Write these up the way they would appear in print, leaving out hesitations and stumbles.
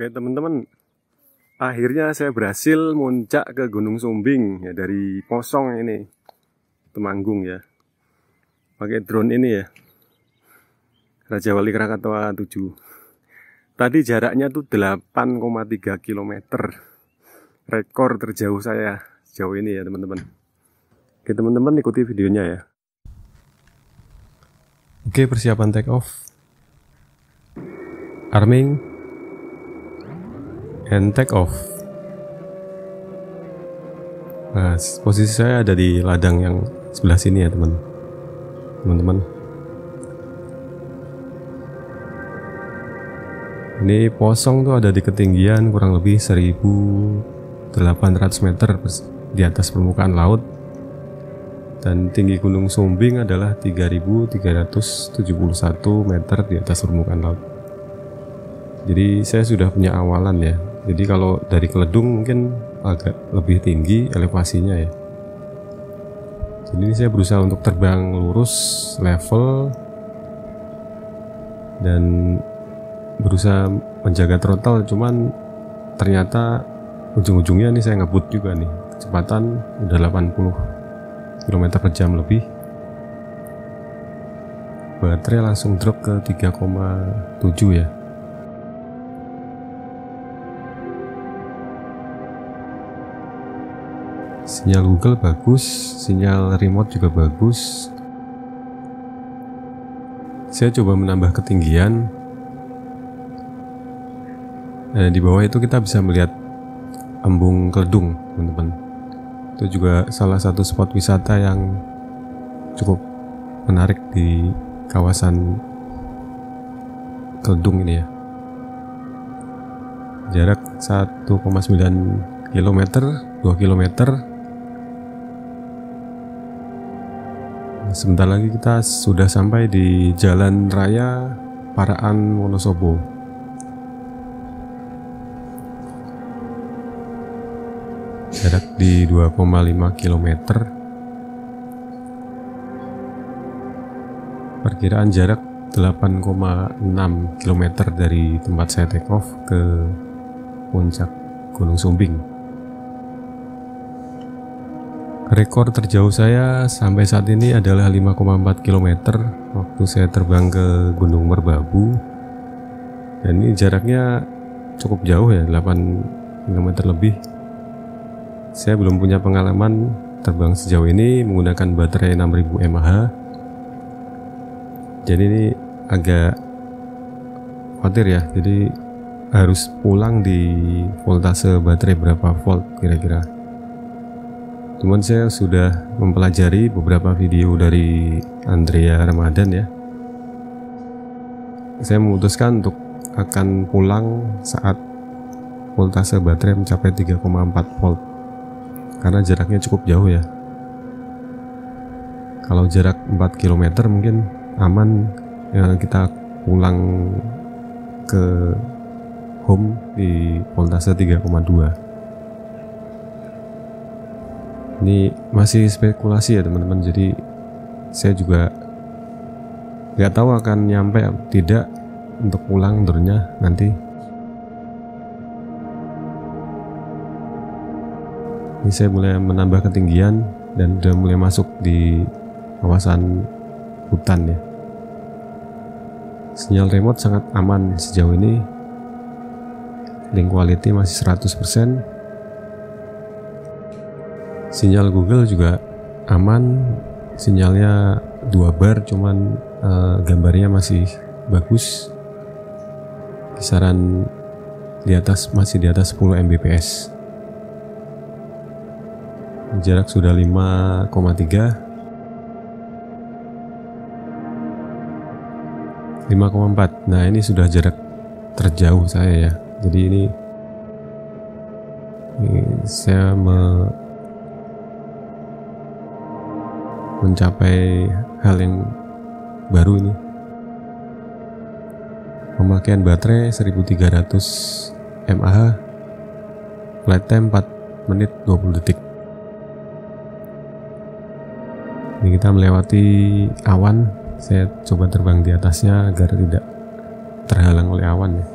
Oke teman-teman, akhirnya saya berhasil muncak ke Gunung Sumbing ya, dari Posong ini, Temanggung ya. Pakai drone ini ya, Raja Wali Krakatau 7. Tadi jaraknya tuh 8,3 km. Rekor terjauh saya sejauh ini ya teman-teman. Oke teman-teman, ikuti videonya ya. Oke, persiapan take off. Arming and take off. Nah, posisi saya ada di ladang yang sebelah sini ya teman-teman. Ini Posong tuh ada di ketinggian kurang lebih 1.800 meter di atas permukaan laut, dan tinggi Gunung Sumbing adalah 3.371 meter di atas permukaan laut. Jadi saya sudah punya awalan ya. Jadi kalau dari Keledung mungkin agak lebih tinggi elevasinya ya. Jadi ini saya berusaha untuk terbang lurus, level, dan berusaha menjaga throttle. Cuman ternyata ujung-ujungnya ini saya ngebut juga nih. Kecepatan udah 80 km per jam lebih. Baterai langsung drop ke 3,7 ya. Sinyal Google bagus, sinyal remote juga bagus. Saya coba menambah ketinggian. Di bawah itu kita bisa melihat embung Keledung, teman-teman. Itu juga salah satu spot wisata yang cukup menarik di kawasan Keledung ini ya. Jarak 1,9 km, 2 km. Sebentar lagi kita sudah sampai di Jalan Raya Paraan Wonosobo. Jarak di 2,5 km. Perkiraan jarak 8,6 km dari tempat saya take off ke puncak Gunung Sumbing. Rekor terjauh saya sampai saat ini adalah 5,4 km waktu saya terbang ke Gunung Merbabu. Dan ini jaraknya cukup jauh ya, 8 km lebih. Saya belum punya pengalaman terbang sejauh ini menggunakan baterai 6000 mAh. Jadi ini agak khawatir ya. Jadi harus pulang di voltase baterai berapa volt kira-kira. Cuman saya sudah mempelajari beberapa video dari Andrea Ramadan ya. Saya memutuskan untuk akan pulang saat voltase baterai mencapai 3,4 volt. Karena jaraknya cukup jauh ya. Kalau jarak 4 km mungkin aman ya, kita pulang ke home di voltase 3,2. Ini masih spekulasi ya teman-teman, jadi saya juga nggak tahu akan nyampe tidak untuk pulang turunnya nanti. Ini saya mulai menambah ketinggian dan udah mulai masuk di kawasan hutan ya. Sinyal remote sangat aman sejauh ini. Link quality masih 100%. Sinyal Google juga aman, sinyalnya 2 bar, cuman gambarnya masih bagus. Kisaran masih di atas 10 Mbps. Jarak sudah 5,3, 5,4. Nah, ini sudah jarak terjauh saya ya. Jadi ini saya mencapai hal yang baru ini. Pemakaian baterai 1300 mAh, flight time 4 menit 20 detik. Ini kita melewati awan. Saya coba terbang di atasnya agar tidak terhalang oleh awan ya.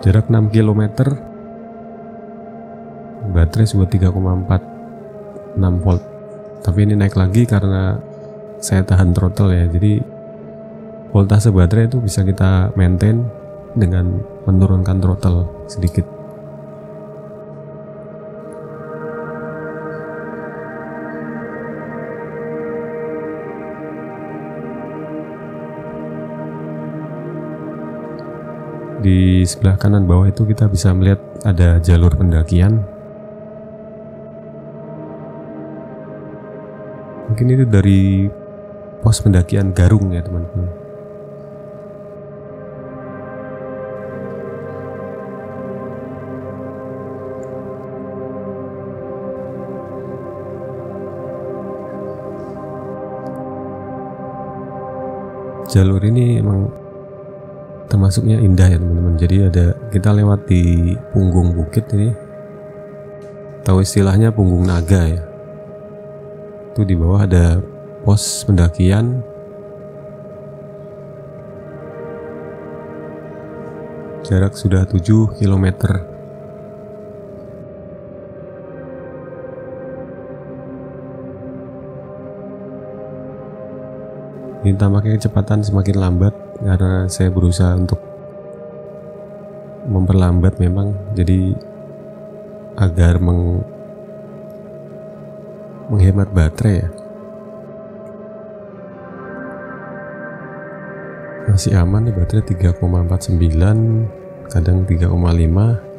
Jarak 6 km, baterai sudah 3,46 volt. Tapi ini naik lagi karena saya tahan throttle ya, jadi voltase baterai itu bisa kita maintain dengan menurunkan throttle sedikit. Di sebelah kanan bawah itu kita bisa melihat ada jalur pendakian. Mungkin itu dari pos pendakian Garung ya teman-teman. Jalur ini emang termasuknya indah ya teman-teman. Jadi kita lewat di punggung bukit ini, tahu istilahnya punggung naga ya. Itu di bawah ada pos pendakian. Jarak sudah 7 km. Ini tampaknya kecepatan semakin lambat karena saya berusaha untuk memperlambat memang, jadi agar menghemat baterai ya. Masih aman nih, baterai 3,49, kadang 3,5.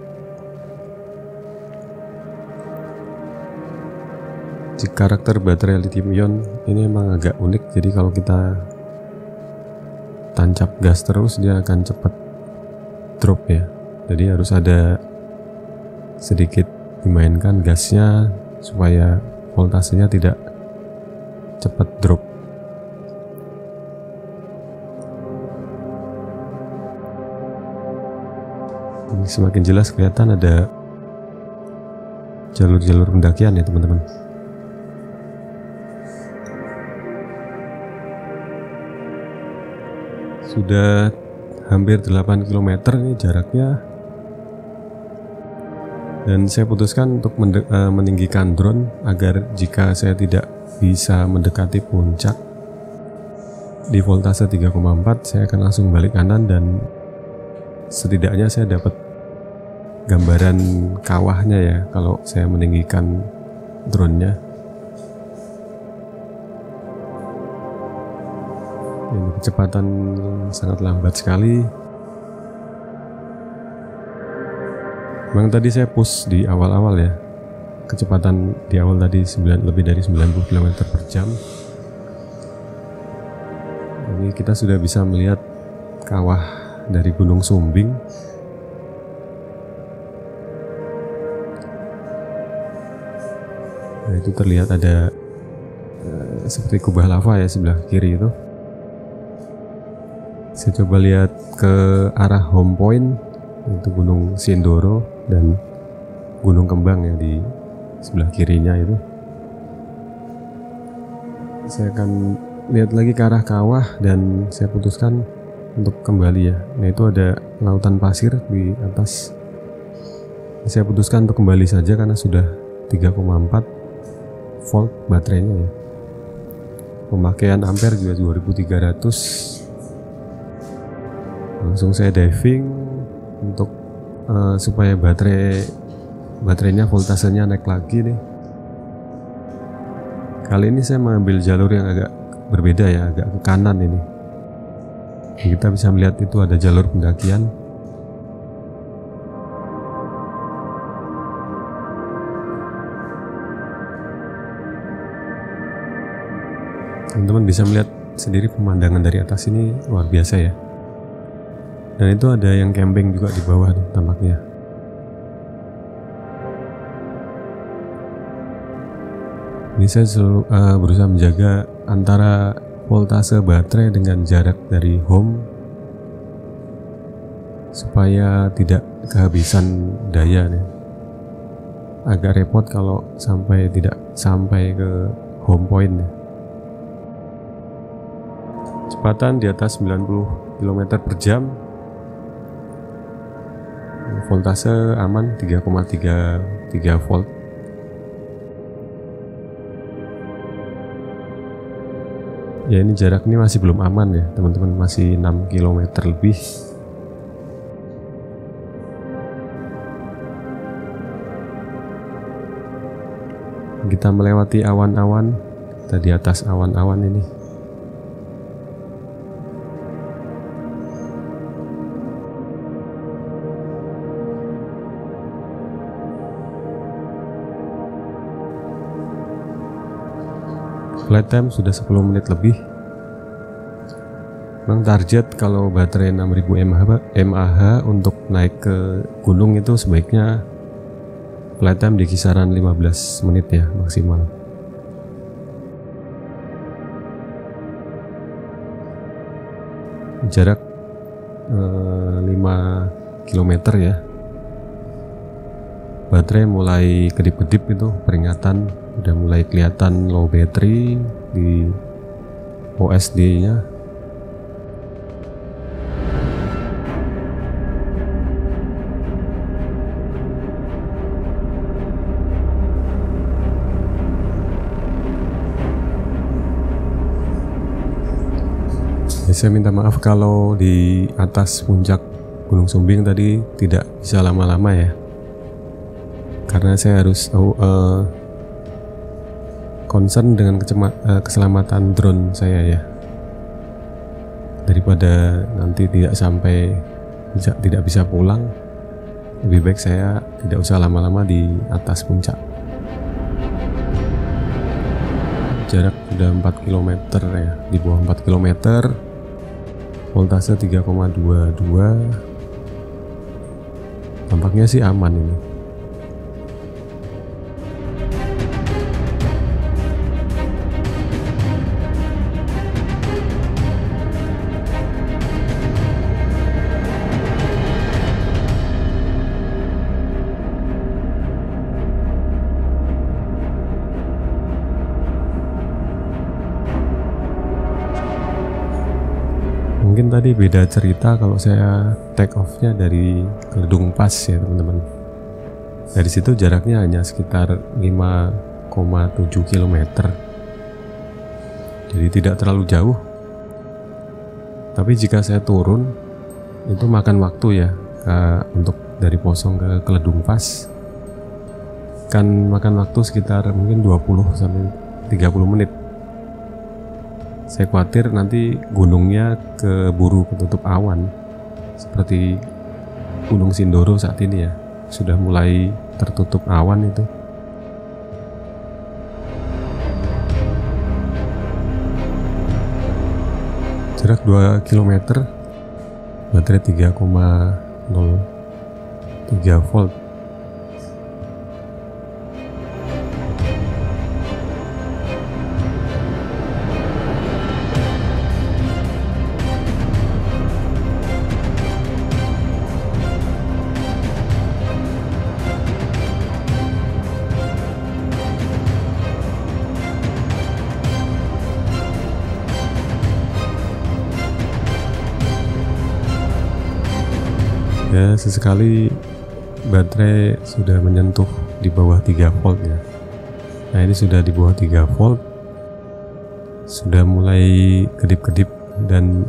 Karakter baterai lithium ion ini emang agak unik, jadi kalau kita tancap gas terus dia akan cepat drop ya. Jadi harus ada sedikit dimainkan gasnya supaya voltasenya tidak cepat drop. Ini semakin jelas kelihatan ada jalur-jalur pendakian ya teman-teman. Sudah hampir 8 km ini jaraknya, dan saya putuskan untuk meninggikan drone agar jika saya tidak bisa mendekati puncak di voltase 3,4, saya akan langsung balik kanan dan setidaknya saya dapat gambaran kawahnya ya kalau saya meninggikan drone-nya. Ini kecepatan sangat lambat sekali. Memang tadi saya push di awal-awal ya. Kecepatan di awal tadi lebih dari 90 km per jam. Ini kita sudah bisa melihat kawah dari Gunung Sumbing. Nah, itu terlihat ada seperti kubah lava ya sebelah kiri itu. Saya coba lihat ke arah home point, itu Gunung Sindoro dan Gunung Kembang yang di sebelah kirinya itu. Saya akan lihat lagi ke arah kawah dan saya putuskan untuk kembali ya. Nah, itu ada lautan pasir di atas. Saya putuskan untuk kembali saja karena sudah 3,4 volt baterainya ya. Pemakaian ampere juga 2300. Langsung saya diving untuk supaya baterainya voltasenya naik lagi nih. Kali ini saya mengambil jalur yang agak berbeda ya, agak ke kanan ini. Kita bisa melihat itu ada jalur pendakian. Teman-teman bisa melihat sendiri pemandangan dari atas ini luar biasa ya. Dan itu ada yang camping juga di bawah tuh, tampaknya. Ini saya selalu berusaha menjaga antara voltase baterai dengan jarak dari home supaya tidak kehabisan daya nih. Agak repot kalau tidak sampai ke home point nih. Kecepatan di atas 90 km per jam. voltase aman 3,33 volt. Ya, ini jarak ini masih belum aman ya teman-teman, masih 6 km lebih. Kita melewati awan-awan, kita di atas awan-awan ini. Flight time sudah 10 menit lebih. Memang target kalau baterai 6000 mAh untuk naik ke gunung itu sebaiknya flight time di kisaran 15 menit ya maksimal. Jarak 5 km ya. Baterai mulai kedip-kedip, itu peringatan, udah mulai kelihatan low battery di OSD nya. Ya, saya minta maaf kalau di atas puncak Gunung Sumbing tadi tidak bisa lama-lama ya, karena saya harus concern dengan keselamatan drone saya ya, daripada nanti tidak bisa pulang. Lebih baik saya tidak usah lama-lama di atas puncak. Jarak sudah 4 km ya, di bawah 4 km, voltase 3,22. Tampaknya sih aman ini. Mungkin tadi beda cerita kalau saya take off-nya dari Keledung Pass ya teman-teman. Dari situ jaraknya hanya sekitar 5,7 km. Jadi tidak terlalu jauh. Tapi jika saya turun itu makan waktu ya, untuk dari Posong ke Keledung Pass kan makan waktu sekitar mungkin 20 sampai 30 menit. Saya khawatir nanti gunungnya keburu ketutup awan seperti Gunung Sindoro saat ini ya, sudah mulai tertutup awan itu. Jarak 2 km, baterai 3,03 volt. Ya, sesekali baterai sudah menyentuh di bawah 3 volt ya. Nah, ini sudah di bawah 3 volt, sudah mulai kedip-kedip dan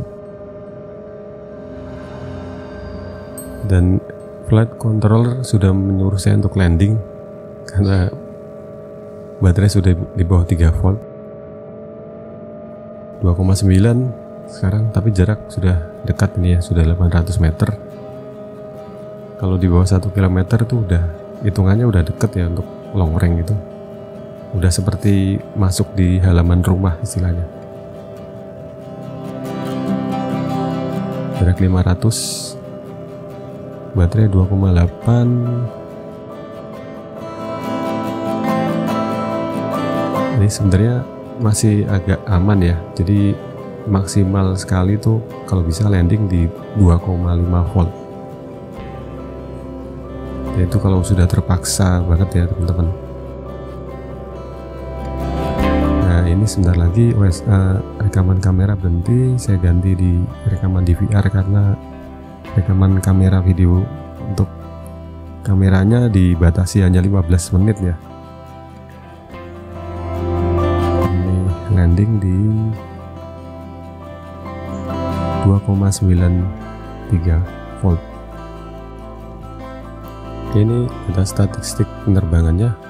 flight controller sudah menyuruh saya untuk landing karena baterai sudah di bawah 3 volt. 2,9 sekarang, tapi jarak sudah dekat ini ya, sudah 800 meter. Kalau di bawah 1 km itu udah hitungannya udah deket ya untuk long range itu. Udah seperti masuk di halaman rumah istilahnya. Jarak 500, baterai 2,8. Ini sebenarnya masih agak aman ya. Jadi maksimal sekali tuh kalau bisa landing di 2,5 volt. Itu kalau sudah terpaksa banget ya teman-teman. Nah, ini sebentar lagi rekaman kamera berhenti, saya ganti di rekaman DVR karena rekaman kamera video untuk Kameranya dibatasi hanya 15 menit ya. Ini landing di 2,93 volt. Oke, ini ada statistik penerbangannya.